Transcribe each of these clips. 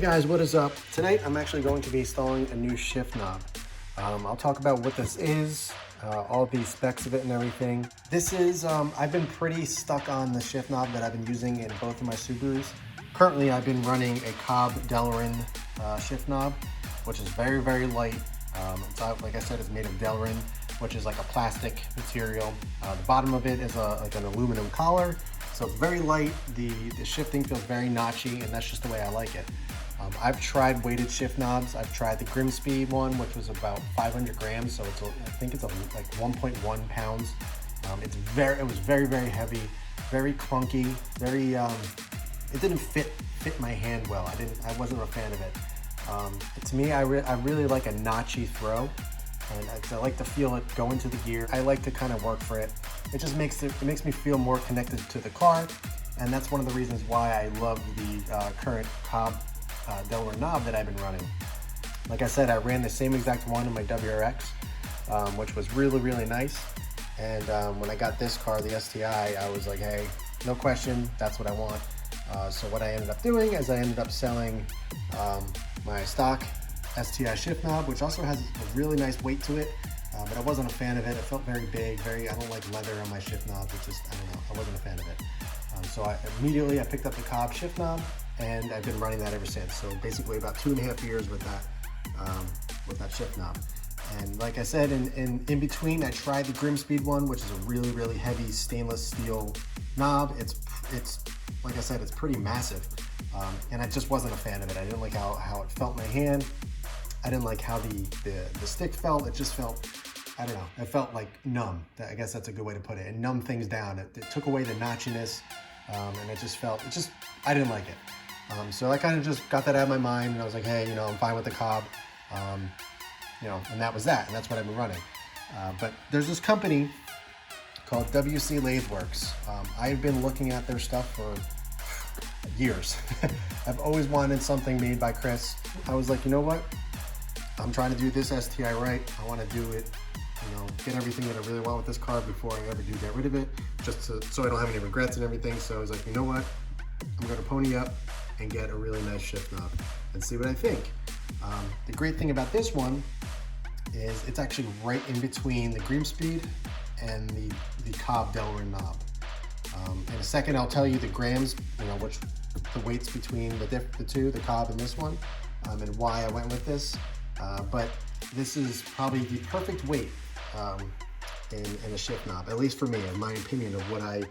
guys, what is up? Tonight I'm actually going to be installing a new shift knob. I'll talk about what this is, all the specs of it and everything. This is, I've been pretty stuck on the shift knob that I've been using in both of my Subarus. Currently I've been running a Cobb Delrin shift knob, which is very, very light. Like I said, it's made of Delrin, which is like a plastic material. The bottom of it is like an aluminum collar. So it's very light, the shifting feels very notchy, and that's just the way I like it. I've tried weighted shift knobs. I've tried the Grimspeed one, which was about 500 grams, so I think it's like 1.1 pounds. It was very, very heavy, very clunky, very, it didn't fit my hand well. I wasn't a fan of it. To me, I really like a notchy throw, and I like to feel it go into the gear. I like to kind of work for it. It just makes me feel more connected to the car, and that's one of the reasons why I love the current Cobb Delrin knob that I've been running. Like I said, I ran the same exact one in my WRX, which was really, really nice. And when I got this car, the STI, I was like, hey, no question, that's what I want. So what I ended up doing is I ended up selling my stock STI shift knob, which also has a really nice weight to it, but I wasn't a fan of it. It felt very big, I don't like leather on my shift knobs. It's just, I don't know, I wasn't a fan of it. So I picked up the Cobb shift knob, and I've been running that ever since. So basically about 2.5 years with that shift knob. And like I said, in between, I tried the Grimspeed one, which is a really, really heavy stainless steel knob. It's like I said, it's pretty massive. And I just wasn't a fan of it. I didn't like how it felt in my hand. I didn't like how the stick felt. It just felt, I don't know, it felt like numb. I guess that's a good way to put it. It numbed things down. It took away the notchiness, and it just felt, I didn't like it. So I kind of just got that out of my mind, and I was like, hey, I'm fine with the Cobb, and that was that, and that's what I've been running. But there's this company called Lathewerks. I've been looking at their stuff for years. I've always wanted something made by Chris. I was like, you know what? I'm trying to do this STI right. I want to do it, get everything that I really want with this car before I ever do get rid of it, just so I don't have any regrets and everything. So I was like, you know what? I'm going to pony up and get a really nice shift knob and see what I think. The great thing about this one is it's actually right in between the Grimspeed and the Cobb Delrin knob. In a second, I'll tell you the grams, which the weights between the two, the Cobb and this one, and why I went with this. But this is probably the perfect weight in a shift knob, at least for me, in my opinion, of what I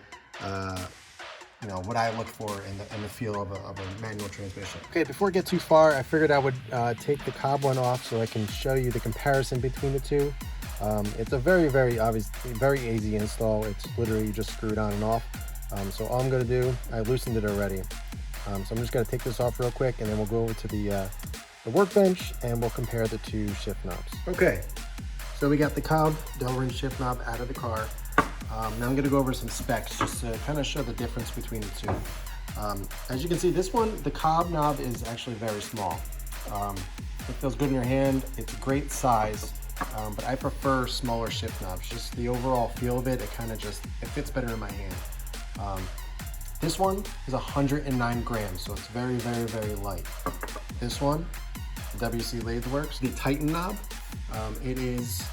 what I look for in the feel of a manual transmission. Okay, before I get too far, I figured I would take the Cobb one off so I can show you the comparison between the two. It's a very, very obvious, very easy install. It's literally just screw it on and off. So all I'm going to do, I loosened it already. So I'm just going to take this off real quick, and then we'll go over to the workbench and we'll compare the two shift knobs. Okay, so we got the Cobb Delrin shift knob out of the car. Now I'm going to go over some specs just to kind of show the difference between the two. As you can see, this one, the Cobb knob is actually very small. It feels good in your hand. It's a great size, but I prefer smaller shift knobs. Just the overall feel of it, it fits better in my hand. This one is 109 grams, so it's very, very, very light. This one, the Lathewerks, the Titan knob, it is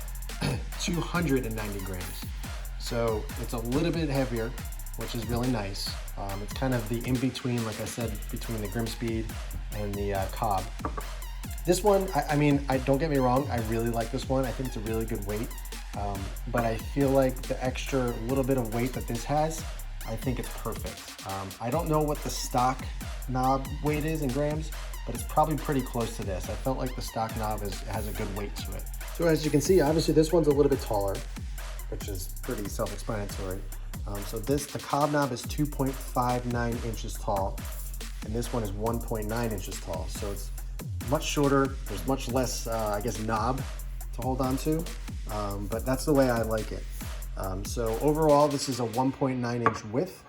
290 grams. So it's a little bit heavier, which is really nice. It's kind of the in-between, like I said, between the Grimspeed and the Cobb. This one, I don't get me wrong, I really like this one. I think it's a really good weight, but I feel like the extra little bit of weight that this has, I think it's perfect. I don't know what the stock knob weight is in grams, but it's probably pretty close to this. I felt like the stock knob has a good weight to it. So as you can see, obviously this one's a little bit taller, which is pretty self-explanatory. The Cobb knob is 2.59 inches tall, and this one is 1.9 inches tall. So it's much shorter. There's much less, knob to hold on to, but that's the way I like it. So overall, this is a 1.9 inch width,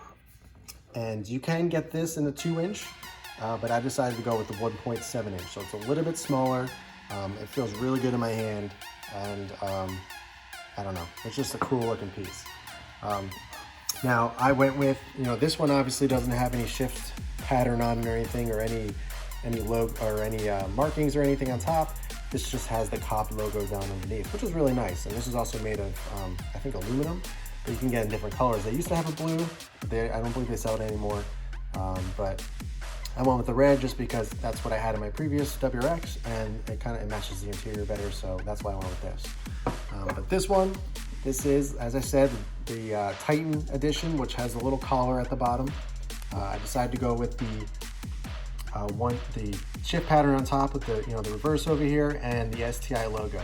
and you can get this in a 2 inch, but I decided to go with the 1.7 inch. So it's a little bit smaller. It feels really good in my hand, and I don't know, it's just a cool looking piece. Now I went with, this one obviously doesn't have any shift pattern on it or anything, or any any logo or any markings or anything on top. This just has the COP logo down underneath, which is really nice. And this is also made of, I think, aluminum, but you can get in different colors. They used to have a blue, but I don't believe they sell it anymore. But I went with the red just because that's what I had in my previous WRX, and it matches the interior better, so that's why I went with this. But this is, as I said, the Titan edition, which has a little collar at the bottom. I decided to go with the shift pattern on top with the the reverse over here and the STI logo,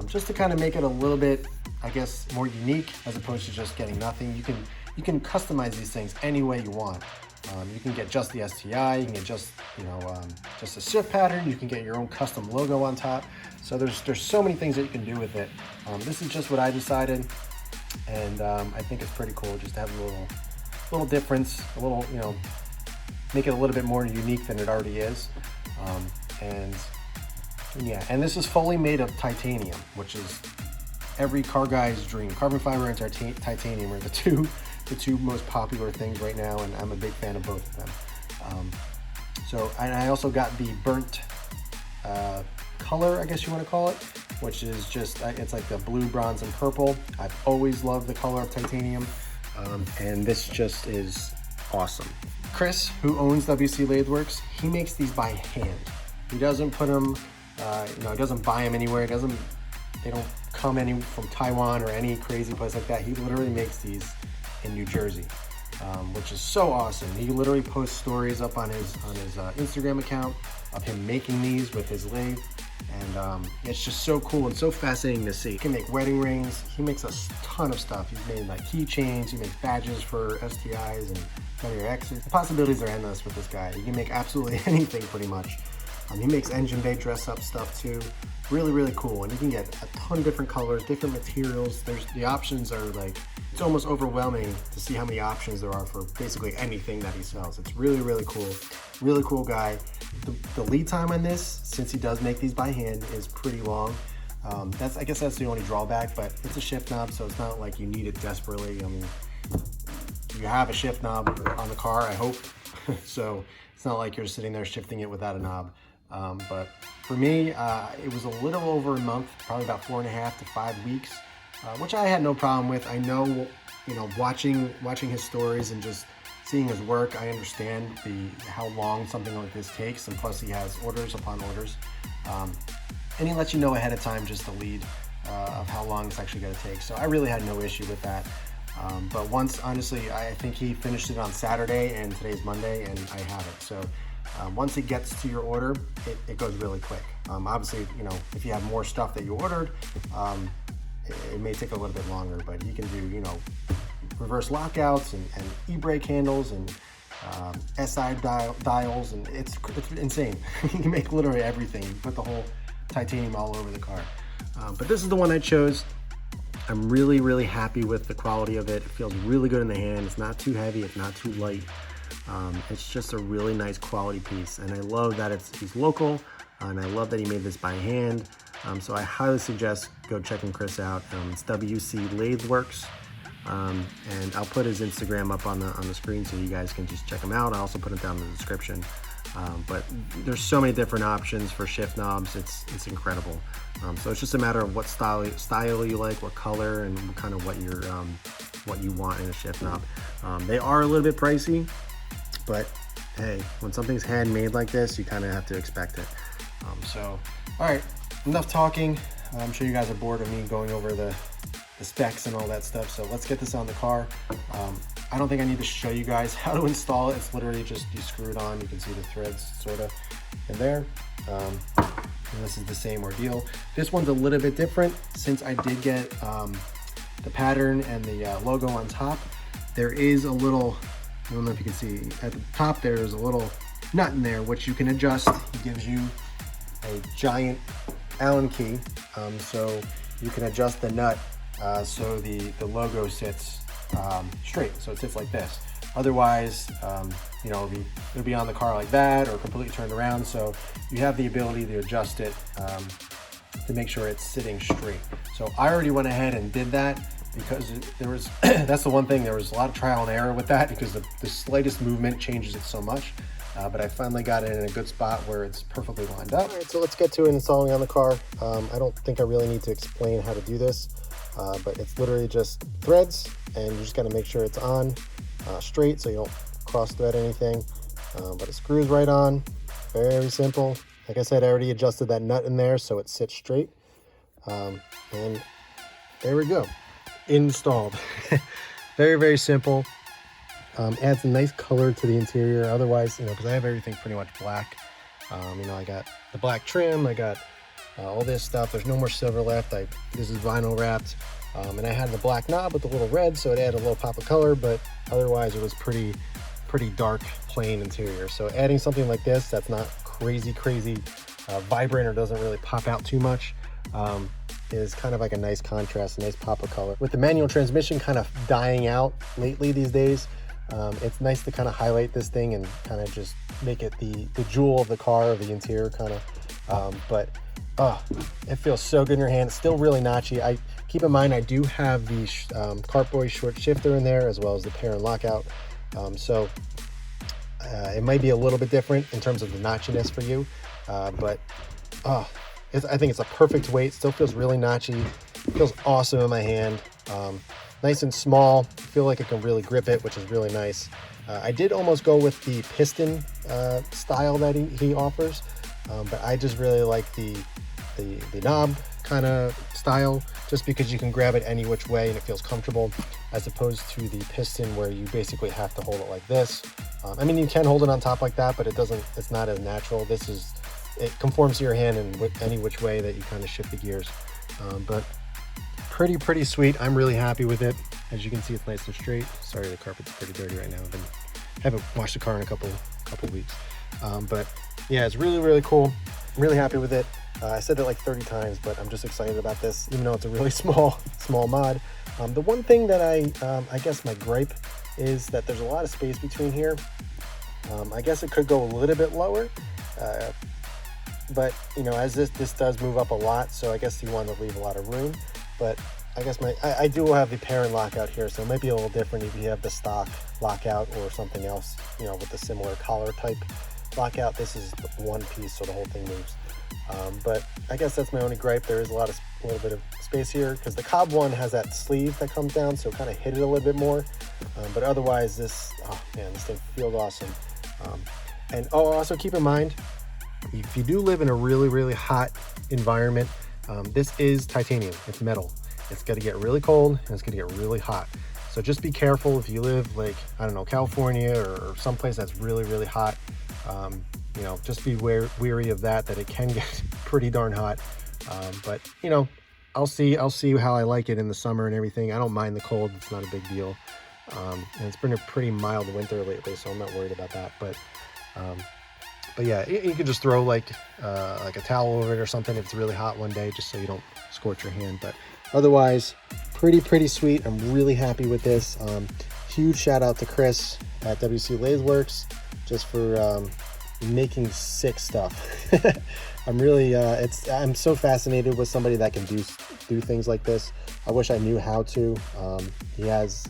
just to kind of make it a little bit, I guess, more unique as opposed to just getting nothing. You can customize these things any way you want. You can get just the STI, you can get just just a shift pattern, you can get your own custom logo on top. So there's so many things that you can do with it. This is just what I decided, and I think it's pretty cool just to have a little difference, a little, make it a little bit more unique than it already is. And this is fully made of titanium, which is every car guy's dream. Carbon fiber and titanium are the two most popular things right now, and I'm a big fan of both of them. And I also got the burnt color, I guess you want to call it, which is just, it's like the blue, bronze, and purple. I've always loved the color of titanium, and this just is awesome. Chris, who owns WC Lathewerks, he makes these by hand. He doesn't put them, he doesn't buy them anywhere. They don't come from Taiwan or any crazy place like that. He literally makes these in New Jersey, which is so awesome. He literally posts stories up on his Instagram account of him making these with his lathe, and it's just so cool and so fascinating to see. He can make wedding rings. He makes a ton of stuff. He's made like keychains. He makes badges for STIs and WRXs. The possibilities are endless with this guy. He can make absolutely anything pretty much. He makes engine bay dress up stuff too. Really, really cool. And you can get a ton of different colors, different materials. The options are like, it's almost overwhelming to see how many options there are for basically anything that he sells. It's really, really cool. Really cool guy. The lead time on this, since he does make these by hand, is pretty long. I guess that's the only drawback, but it's a shift knob, so it's not like you need it desperately. I mean, you have a shift knob on the car, I hope. So it's not like you're sitting there shifting it without a knob. But for me, it was a little over a month, probably about 4.5 to 5 weeks, which I had no problem with. I know, watching his stories and just seeing his work, I understand how long something like this takes, and plus he has orders upon orders. And he lets you know ahead of time just the lead of how long it's actually going to take. So I really had no issue with that. But honestly, I think he finished it on Saturday, and today's Monday, and I have it. So once it gets to your order, it goes really quick. Obviously, if you have more stuff that you ordered, it may take a little bit longer, but you can do, reverse lockouts and e-brake handles and SI dials, and it's insane. You can make literally everything. You put the whole titanium all over the car. But this is the one I chose. I'm really, really happy with the quality of it. It feels really good in the hand. It's not too heavy, it's not too light. It's just a really nice quality piece, and I love that he's local, and I love that he made this by hand. So I highly suggest go checking Chris out. It's WC Lathewerks, and I'll put his Instagram up on the screen so you guys can just check him out. I'll also put it down in the description. But there's so many different options for shift knobs. It's incredible. So it's just a matter of what style you like, what color, and kind of what you want in a shift knob. They are a little bit pricey, but hey, when something's handmade like this, you kind of have to expect it. So, all right, enough talking. I'm sure you guys are bored of me going over the specs and all that stuff. So let's get this on the car. I don't think I need to show you guys how to install it. It's literally just you screw it on. You can see the threads sort of in there. And this is the same ordeal. This one's a little bit different since I did get the pattern and the logo on top. There is a little, I don't know if you can see, at the top there's a little nut in there which you can adjust. It gives you a giant Allen key, so you can adjust the nut so the logo sits straight, so it sits like this. Otherwise, it'll be on the car like that or completely turned around. So you have the ability to adjust it to make sure it's sitting straight. So I already went ahead and did that because there was that's the one thing, there was a lot of trial and error with that because the slightest movement changes it so much. but I finally got it in a good spot where it's perfectly lined up. All right, so let's get to installing on the car. I don't think I really need to explain how to do this, but it's literally just threads, and you just got to make sure it's on straight so you don't cross thread anything, but it screws right on. Very simple. Like I said, I already adjusted that nut in there so it sits straight, and there we go, installed. Very simple. Adds a nice color to the interior. Otherwise, because I have everything pretty much black. I got the black trim, I got all this stuff. There's no more silver left. This is vinyl wrapped, and I had the black knob with the little red, so it added a little pop of color. But otherwise, it was pretty dark, plain interior. So adding something like this that's not crazy vibrant or doesn't really pop out too much is kind of like a nice contrast, a nice pop of color. With the manual transmission kind of dying out lately these days, it's nice to kind of highlight this thing and kind of just make it the jewel of the car, of the interior kind of. But it feels so good in your hand. It's still really notchy. Keep in mind I do have the Cartboy short shifter in there, as well as the pair and lockout. So it might be a little bit different in terms of the notchiness for you, but I think it's a perfect weight. Still feels really notchy. Feels awesome in my hand. Nice and small. I feel like I can really grip it, which is really nice. I did almost go with the piston style that he offers, but I just really like the knob kind of style, just because you can grab it any which way and it feels comfortable, as opposed to the piston where you basically have to hold it like this. I mean, you can hold it on top like that, but it's not as natural. It conforms to your hand in any which way that you kind of shift the gears. But pretty sweet. I'm really happy with it. As you can see, it's nice and straight. Sorry, the carpet's pretty dirty right now. I haven't washed the car in a couple weeks. But yeah, it's really cool. I'm really happy with it. I said it like 30 times, but I'm just excited about this, even though it's a really small mod. The one thing that I guess my gripe is that there's a lot of space between here. I guess it could go a little bit lower, but as this does move up a lot, so I guess you want to leave a lot of room. But I guess I do have the pair and lockout here, so it might be a little different if you have the stock lockout or something else, with the similar collar type lockout. This is one piece, so the whole thing moves. But I guess that's my only gripe. There is a little bit of space here, because the Cobb one has that sleeve that comes down, so kind of hit it a little bit more. But otherwise, this thing feels awesome. And also keep in mind, if you do live in a really hot environment, this is titanium. It's metal. It's going to get really cold and it's going to get really hot. So just be careful if you live, like, I don't know, California or someplace that's really hot. Just be weary of that it can get pretty darn hot. But I'll see how I like it in the summer and everything. I don't mind the cold. It's not a big deal. And it's been a pretty mild winter lately, so I'm not worried about that. But yeah, you could just throw like a towel over it or something if it's really hot one day, just so you don't scorch your hand. But otherwise, pretty sweet. I'm really happy with this. Huge shout out to Chris at WC Lathewerks just for making sick stuff. I'm really I'm so fascinated with somebody that can do things like this. I wish I knew how to. He has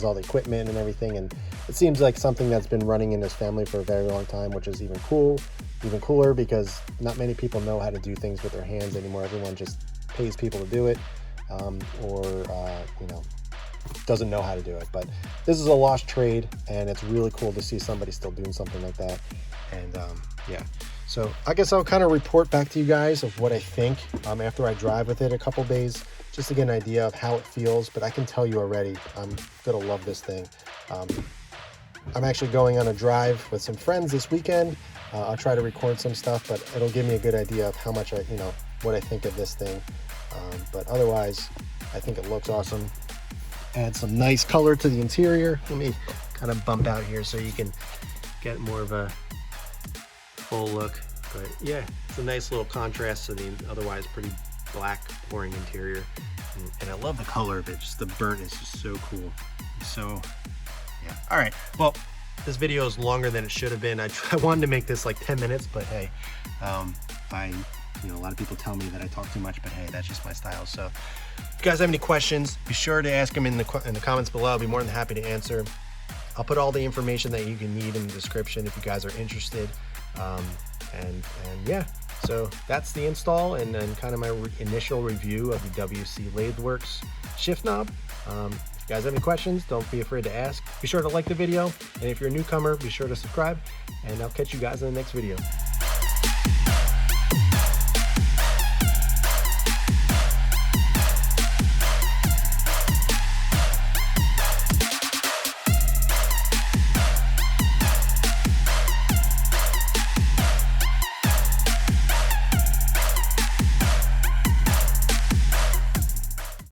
all the equipment and everything, and it seems like something that's been running in his family for a very long time, which is even cooler, because not many people know how to do things with their hands anymore. Everyone just pays people to do it, or doesn't know how to do it. But this is a lost trade, and it's really cool to see somebody still doing something like that. And yeah, so I guess I'll kind of report back to you guys of what I think after I drive with it a couple days, just to get an idea of how it feels. But I can tell you already, I'm gonna love this thing. I'm actually going on a drive with some friends this weekend. I'll try to record some stuff, but it'll give me a good idea of how much what I think of this thing. But otherwise, I think it looks awesome. Add some nice color to the interior. Let me kind of bump out here so you can get more of a full look. But yeah, it's a nice little contrast to the otherwise pretty black, boring interior. And I love the color of it. Just the burnt is just so cool. So yeah. All right. Well, this video is longer than it should have been. I wanted to make this like 10 minutes, but hey, a lot of people tell me that I talk too much, but hey, that's just my style. So if you guys have any questions, be sure to ask them in the comments below. I'll be more than happy to answer. I'll put all the information that you can need in the description if you guys are interested. And yeah, so that's the install and then kind of my initial review of the WC Lathewerks shift knob. If you guys have any questions, don't be afraid to ask. Be sure to like the video, and if you're a newcomer, be sure to subscribe, and I'll catch you guys in the next video.